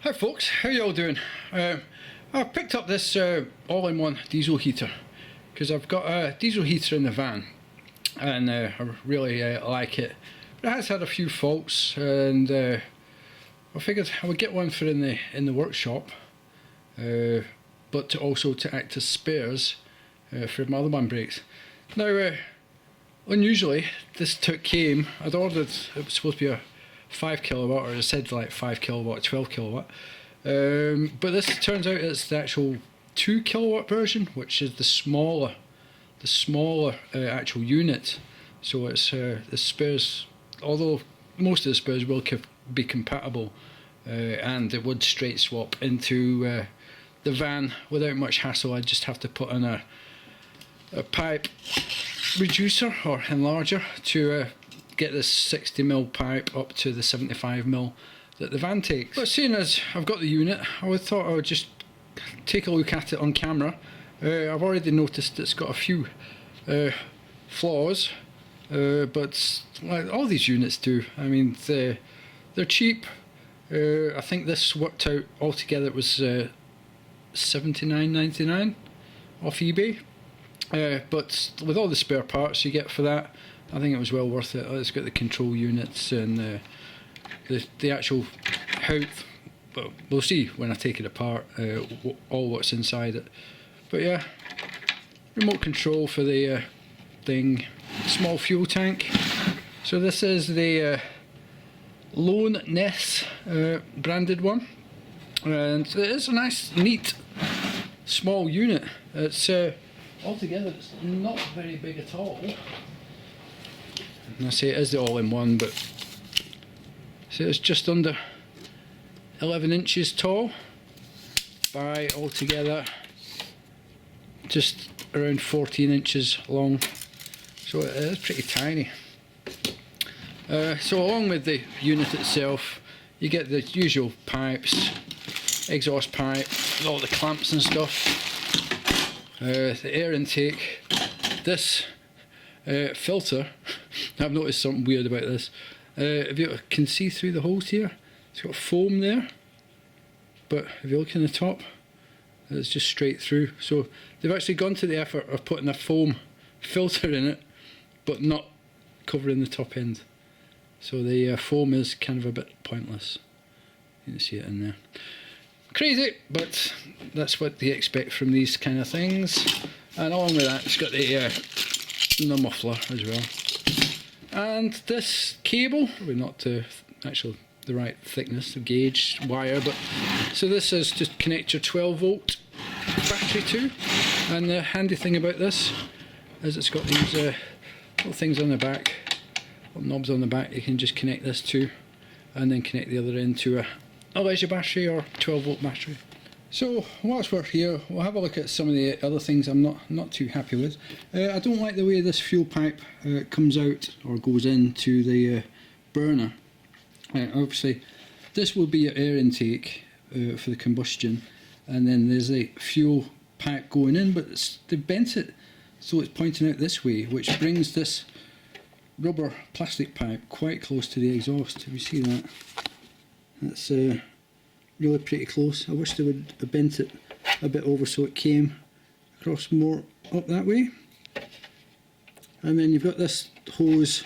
Hi folks, how you all doing? I've picked up this all-in-one diesel heater because I've got a diesel heater in the van and I really like it. But it has had a few faults and I figured I would get one for in the workshop, but also to act as spares for if my other one breaks. Now, unusually, this came. I'd ordered. It was supposed to be a 5 kilowatt, or it said like 5 kilowatt, 12 kilowatt. But this turns out it's the actual 2 kilowatt version, which is the smaller actual unit. So it's the spares, although most of the spares will be compatible, and it would straight swap into the van without much hassle. I just have to put in a pipe reducer or enlarger to get this 60mm pipe up to the 75mm that the van takes. But seeing as I've got the unit, I thought I would just take a look at it on camera. I've already noticed it's got a few flaws, but like all these units do. I mean, they're cheap. I think this worked out altogether. It was $79.99 off eBay. But with all the spare parts you get for that, I think it was well worth it. It's got the control units and the actual height, but we'll see when I take it apart, all what's inside it. But yeah, remote control for the thing, small fuel tank. So this is the Lone Ness branded one, and it is a nice, neat, small unit. It's altogether it's not very big at all. And I say it is the all-in-one, but see, it's just under 11 inches tall by altogether just around 14 inches long. So it is pretty tiny. So along with the unit itself, you get the usual pipes, exhaust pipe, with all the clamps and stuff, the air intake, this filter. I've noticed something weird about this. If you can see through the holes here, it's got foam there, but if you look in the top, it's just straight through. So they've actually gone to the effort of putting a foam filter in it, but not covering the top end. So the foam is kind of a bit pointless. You can see it in there. Crazy, but that's what they expect from these kind of things. And along with that, it's got the muffler as well. And this cable, probably not the right thickness, the gauge wire, but so this is to connect your 12 volt battery to. And the handy thing about this is it's got these little things on the back, little knobs on the back. You can just connect this to, and then connect the other end to a leisure battery or 12 volt battery. So whilst we're here, we'll have a look at some of the other things I'm not too happy with. I don't like the way this fuel pipe comes out or goes into the burner. Obviously this will be your air intake for the combustion, and then there's a fuel pipe going in, but they bent it so it's pointing out this way, which brings this rubber plastic pipe quite close to the exhaust. If you see that, that's really pretty close. I wish they would have bent it a bit over so it came across more up that way. And then you've got this hose,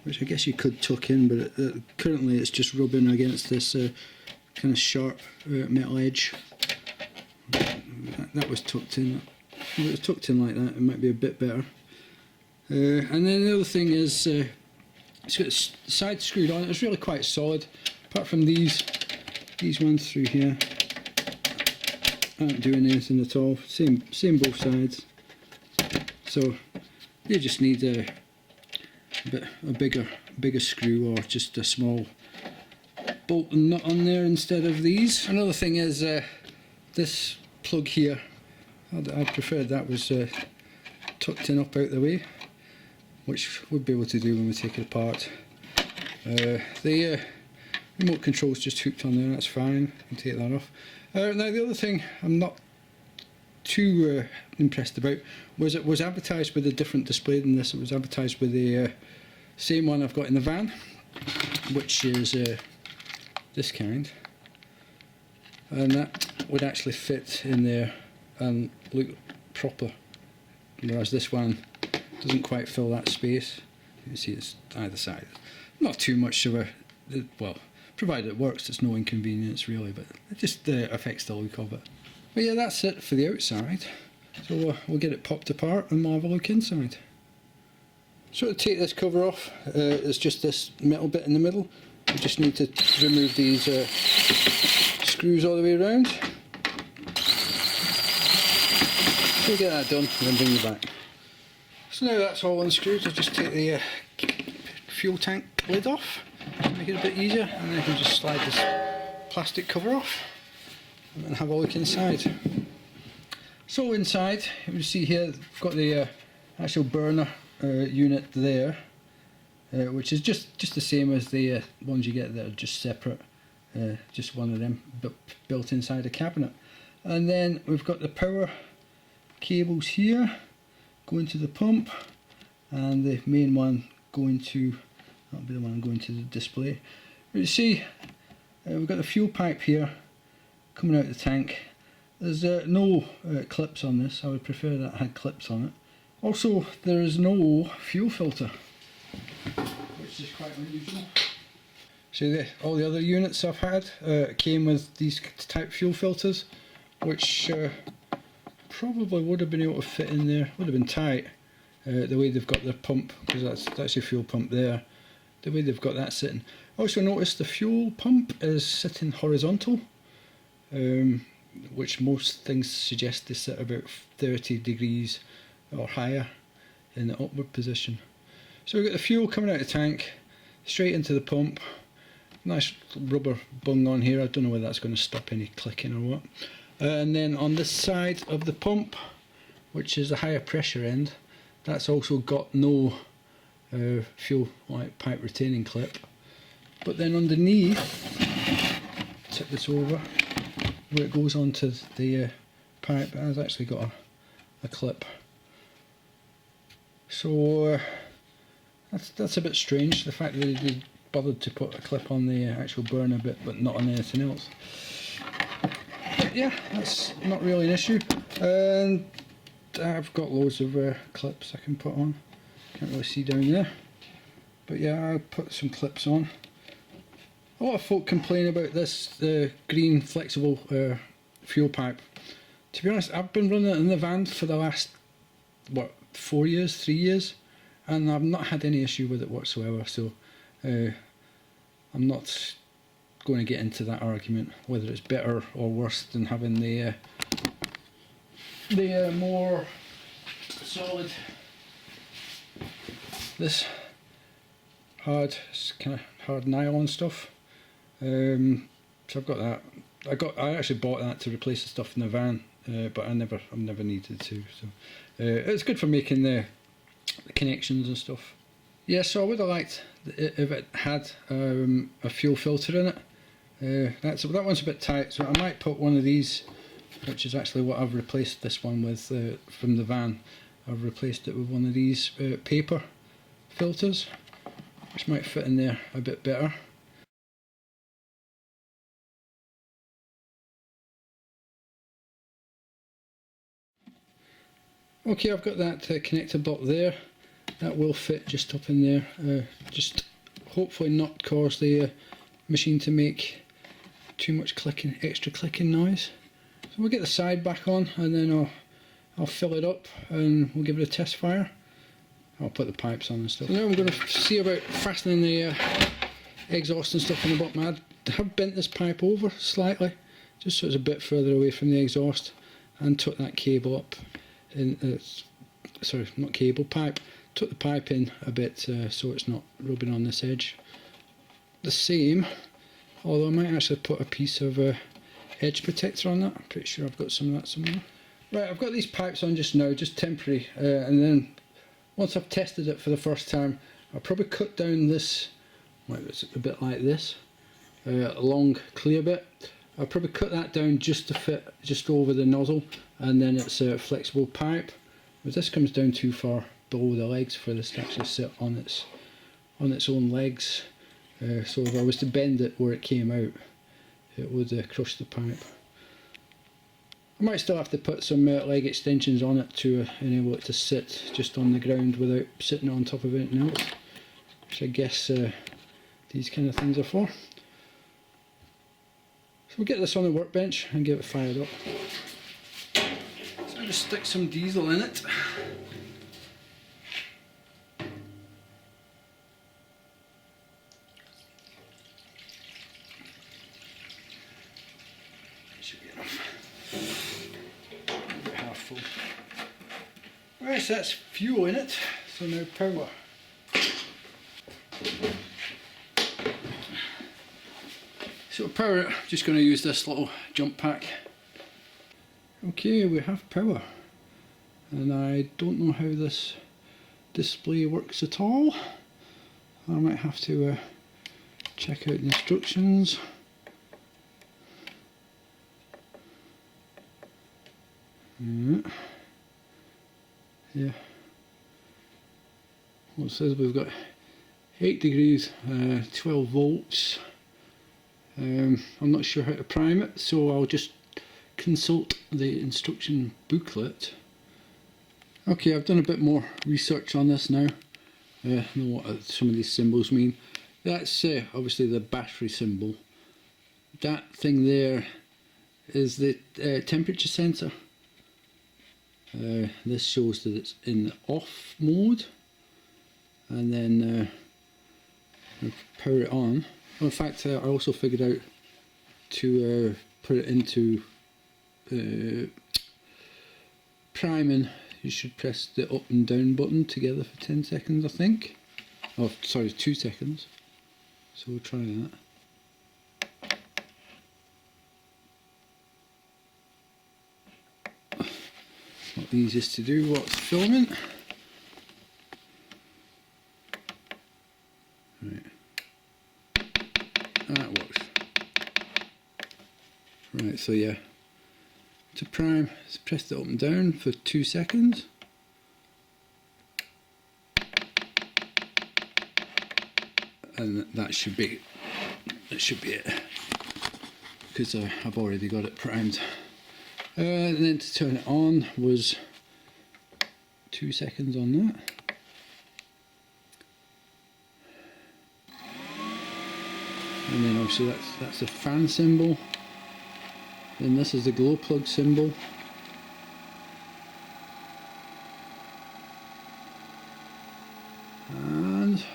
which I guess you could tuck in, but currently it's just rubbing against this kind of sharp metal edge. That was tucked in. If it was tucked in like that, it might be a bit better. And then the other thing is it's got the side screwed on. It's really quite solid, apart from these ones through here aren't doing anything at all. Same both sides. So you just need a bigger screw, or just a small bolt and nut on there instead of these. Another thing is this plug here. I preferred that was tucked in up out the way, which we'll be able to do when we take it apart. The remote control's just hooked on there, that's fine, you can take that off. Now the other thing I'm not too impressed about was it was advertised with a different display than this. It was advertised with the same one I've got in the van, which is this kind. and that would actually fit in there and look proper, whereas this one doesn't quite fill that space. You can see it's either side. Not too much of a, well, provided it works, it's no inconvenience really, but it just affects the look of it. But yeah, that's it for the outside. So we'll get it popped apart and we'll have a look inside. So to take this cover off, it's just this metal bit in the middle. You just need to remove these screws all the way around. So we'll get that done and then bring you back. So now that's all unscrewed, I'll just take the fuel tank lid off, make it a bit easier, and then I can just slide this plastic cover off and then have a look inside. So inside, you can see here, we've got the actual burner unit there, which is just the same as the ones you get that are just separate, just one of them built inside a cabinet. And then we've got the power cables here going to the pump, and the main one going to, that'll be the one going to the display. You see, we've got the fuel pipe here coming out of the tank. There's no clips on this. I would prefer that had clips on it. Also, there is no fuel filter, which is quite unusual. See, all the other units I've had came with these type fuel filters, which probably would have been able to fit in there, would have been tight, the way they've got their pump, because that's your fuel pump there, the way they've got that sitting. Also notice the fuel pump is sitting horizontal, which most things suggest they sit about 30 degrees or higher in the upward position. So we've got the fuel coming out of the tank, straight into the pump. Nice rubber bung on here, I don't know whether that's going to stop any clicking or what. And then on this side of the pump, which is the higher pressure end, that's also got no fuel pipe retaining clip. But then underneath, tip this over, where it goes onto the pipe, it has actually got a clip. So that's a bit strange, the fact that they bothered to put a clip on the actual burner bit but not on anything else. But yeah, that's not really an issue. And I've got loads of clips I can put on. Can't really see down there. But yeah, I'll put some clips on. A lot of folk complain about this green flexible fuel pipe. To be honest, I've been running it in the van for the last, what, 3 years, and I've not had any issue with it whatsoever, so I'm not going to get into that argument, whether it's better or worse than having the more solid, this hard, kind of hard nylon stuff. So I've got that. I actually bought that to replace the stuff in the van, but I've never needed to. So it's good for making the connections and stuff. Yeah, so I would have liked if it had a fuel filter in it. That one's a bit tight, so I might put one of these, which is actually what I've replaced this one with from the van. I've replaced it with one of these paper filters, which might fit in there a bit better. Okay, I've got that connector block there. That will fit just up in there. Just hopefully not cause the machine to make too much extra clicking noise. So we'll get the side back on, and then I'll fill it up and we'll give it a test fire. I'll put the pipes on and stuff. So now I'm going to see about fastening the exhaust and stuff on the bottom. I have bent this pipe over slightly, just so it's a bit further away from the exhaust, and took that cable up in, sorry, not cable, pipe. Took the pipe in a bit so it's not rubbing on this edge. The same, although I might actually put a piece of edge protector on that. I'm pretty sure I've got some of that somewhere. Right, I've got these pipes on just now, just temporary, and then once I've tested it for the first time, I'll probably cut down this, well, it's a bit like this, a long clear bit. I'll probably cut that down just to fit just over the nozzle, and then it's a flexible pipe. But this comes down too far below the legs for this to actually sit on its own legs. So if I was to bend it where it came out, it would crush the pipe. I might still have to put some leg extensions on it to enable it to sit just on the ground without sitting on top of anything else, which I guess these kind of things are for. So we'll get this on the workbench and get it fired up. So I'll just stick some diesel in it. Should be enough. About half full. Right, so that's fuel in it. So now power. So to power it, I'm just going to use this little jump pack. Okay, we have power. And I don't know how this display works at all. I might have to check out the instructions. Yeah. Well, it says we've got 8 degrees, 12 volts. I'm not sure how to prime it, so I'll just consult the instruction booklet. Okay, I've done a bit more research on this now. I know what some of these symbols mean. That's obviously the battery symbol. That thing there is the temperature sensor. This shows that it's in off mode, and then power it on. In fact, I also figured out to put it into priming. You should press the up and down button together for 10 seconds, I think. Oh, sorry, 2 seconds. So we'll try that. Not the easiest to do whilst filming. Right. That works. Right, so yeah. To prime, just press it up and down for 2 seconds. And that should be it. Because I've already got it primed. And then to turn it on was 2 seconds on that. And then obviously that's the fan symbol. Then this is the glow plug symbol. And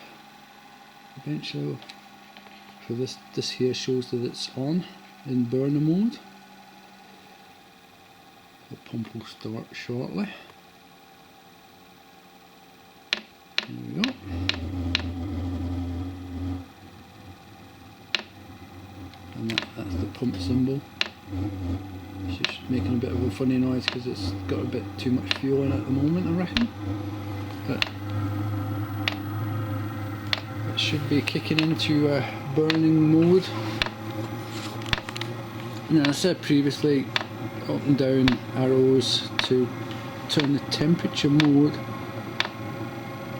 eventually, so this here shows that it's on in burner mode. The pump will start shortly. There we go. And that's the pump symbol. It's just making a bit of a funny noise because it's got a bit too much fuel in it at the moment, I reckon. But it should be kicking into burning mode. And as I said previously, up and down arrows to turn the temperature mode.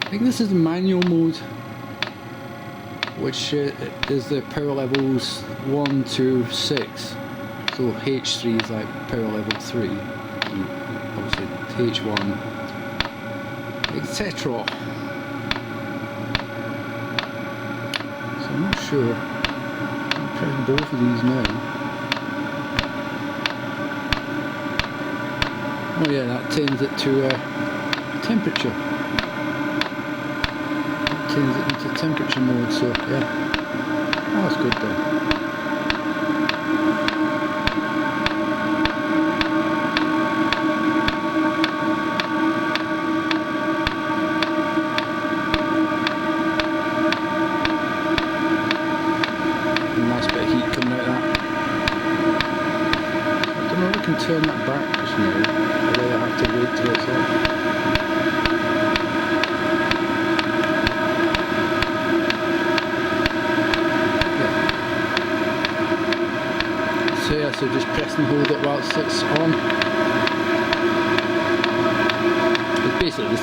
I think this is the manual mode, which is the power levels 1 to 6. So H3 is like power level 3, and obviously H1, etc. So I'm not sure. I'm pressing both of these now. Oh yeah, that turns it to temperature. That turns it into temperature mode, so yeah. Oh, that's good though. Nice bit of heat coming out of that. I don't know if I can turn that back just now, although I have to wait till it's on. So yeah, so just press and hold it while it's on. It's basically the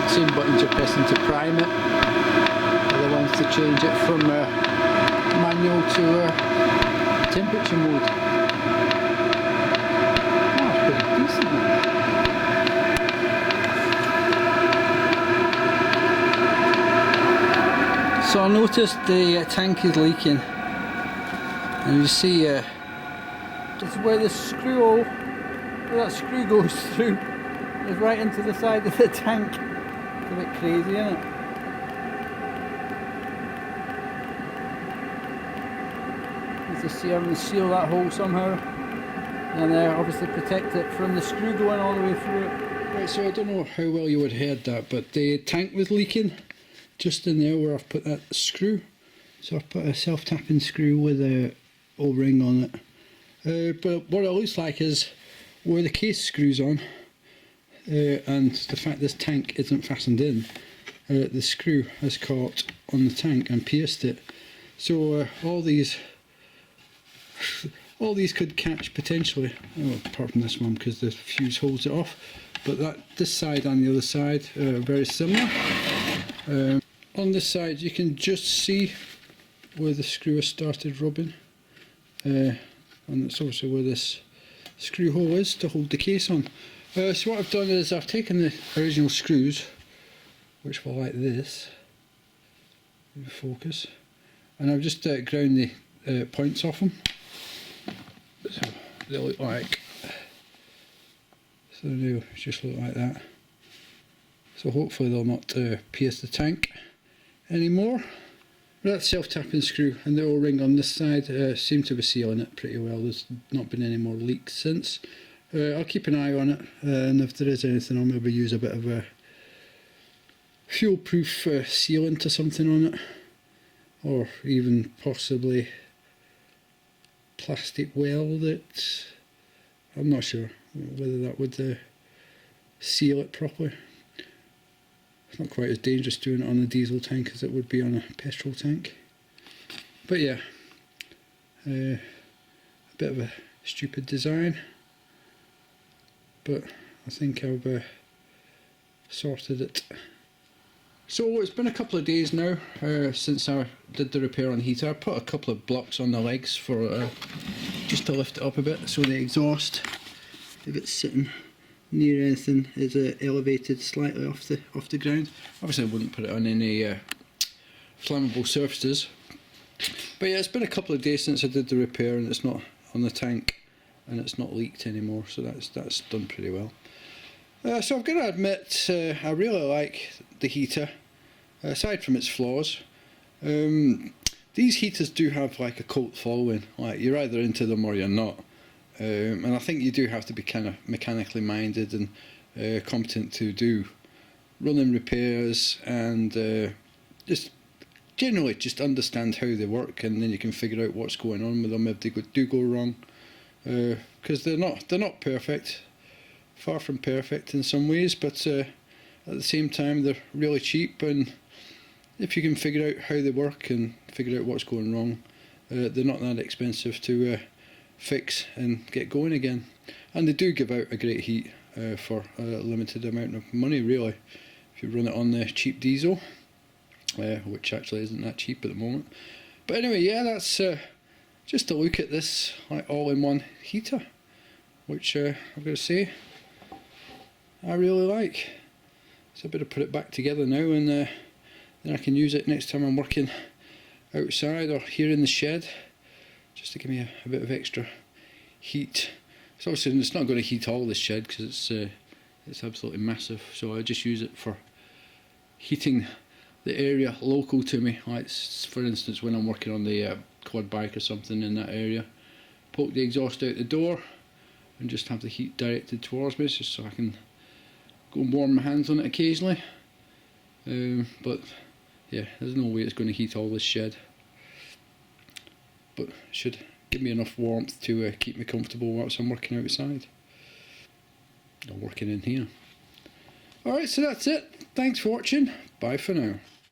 same buttons you're pressing to prime it. The other ones to change it from manual to temperature mode. Oh, So I noticed the tank is leaking, and you see just where the screw where that screw goes through is right into the side of the tank. It's a bit crazy, isn't it? Need to see having to seal that hole somehow, and obviously protect it from the screw going all the way through it. Right, so I don't know how well you would have heard that, but the tank was leaking just in there where I've put that screw. So I've put a self-tapping screw with a O-ring on it. But what it looks like is where the case screws on, and the fact this tank isn't fastened in, the screw has caught on the tank and pierced it. So all these could catch potentially, apart from this one because the fuse holds it off. But this side and the other side are very similar. On this side you can just see where the screw has started rubbing, and that's obviously where this screw hole is to hold the case on. So what I've done is I've taken the original screws, which were like this, focus, and I've just ground the points off them. So they look like, so they just look like that. So hopefully they'll not pierce the tank anymore. That self-tapping screw and the O-ring on this side seem to be sealing it pretty well. There's not been any more leaks since. I'll keep an eye on it, and if there is anything I'll maybe use a bit of a fuel-proof sealant or something on it, or even possibly plastic weld it. I'm not sure whether that would seal it properly. It's not quite as dangerous doing it on a diesel tank as it would be on a petrol tank. But yeah, a bit of a stupid design, but I think I've sorted it. So it's been a couple of days now since I did the repair on the heater. I put a couple of blocks on the legs for just to lift it up a bit, so the exhaust, if it's sitting near anything, is elevated slightly off the ground. Obviously I wouldn't put it on any flammable surfaces, but yeah, it's been a couple of days since I did the repair, and it's not on the tank and it's not leaked anymore, so that's done pretty well. So I've got to admit, I really like the heater, aside from its flaws. These heaters do have like a cult following, like you're either into them or you're not. And I think you do have to be kind of mechanically minded and competent to do running repairs, and just generally just understand how they work, and then you can figure out what's going on with them if they do go wrong. Because they're not perfect, far from perfect in some ways, but at the same time they're really cheap, and if you can figure out how they work and figure out what's going wrong, they're not that expensive to fix and get going again. And they do give out a great heat for a limited amount of money, really, if you run it on the cheap diesel, which actually isn't that cheap at the moment. But anyway, yeah, that's just a look at this like all-in-one heater, which I've got to say I really like. So I better put it back together now, and then I can use it next time I'm working outside or here in the shed, just to give me a bit of extra heat. So obviously it's not going to heat all this shed because it's absolutely massive, so I just use it for heating the area local to me, like for instance when I'm working on the quad bike or something in that area. Poke the exhaust out the door and just have the heat directed towards me, just so I can go and warm my hands on it occasionally. But yeah, there's no way it's going to heat all this shed, but it should give me enough warmth to keep me comfortable whilst I'm working outside or working in here. Alright, so that's it. Thanks for watching. Bye for now.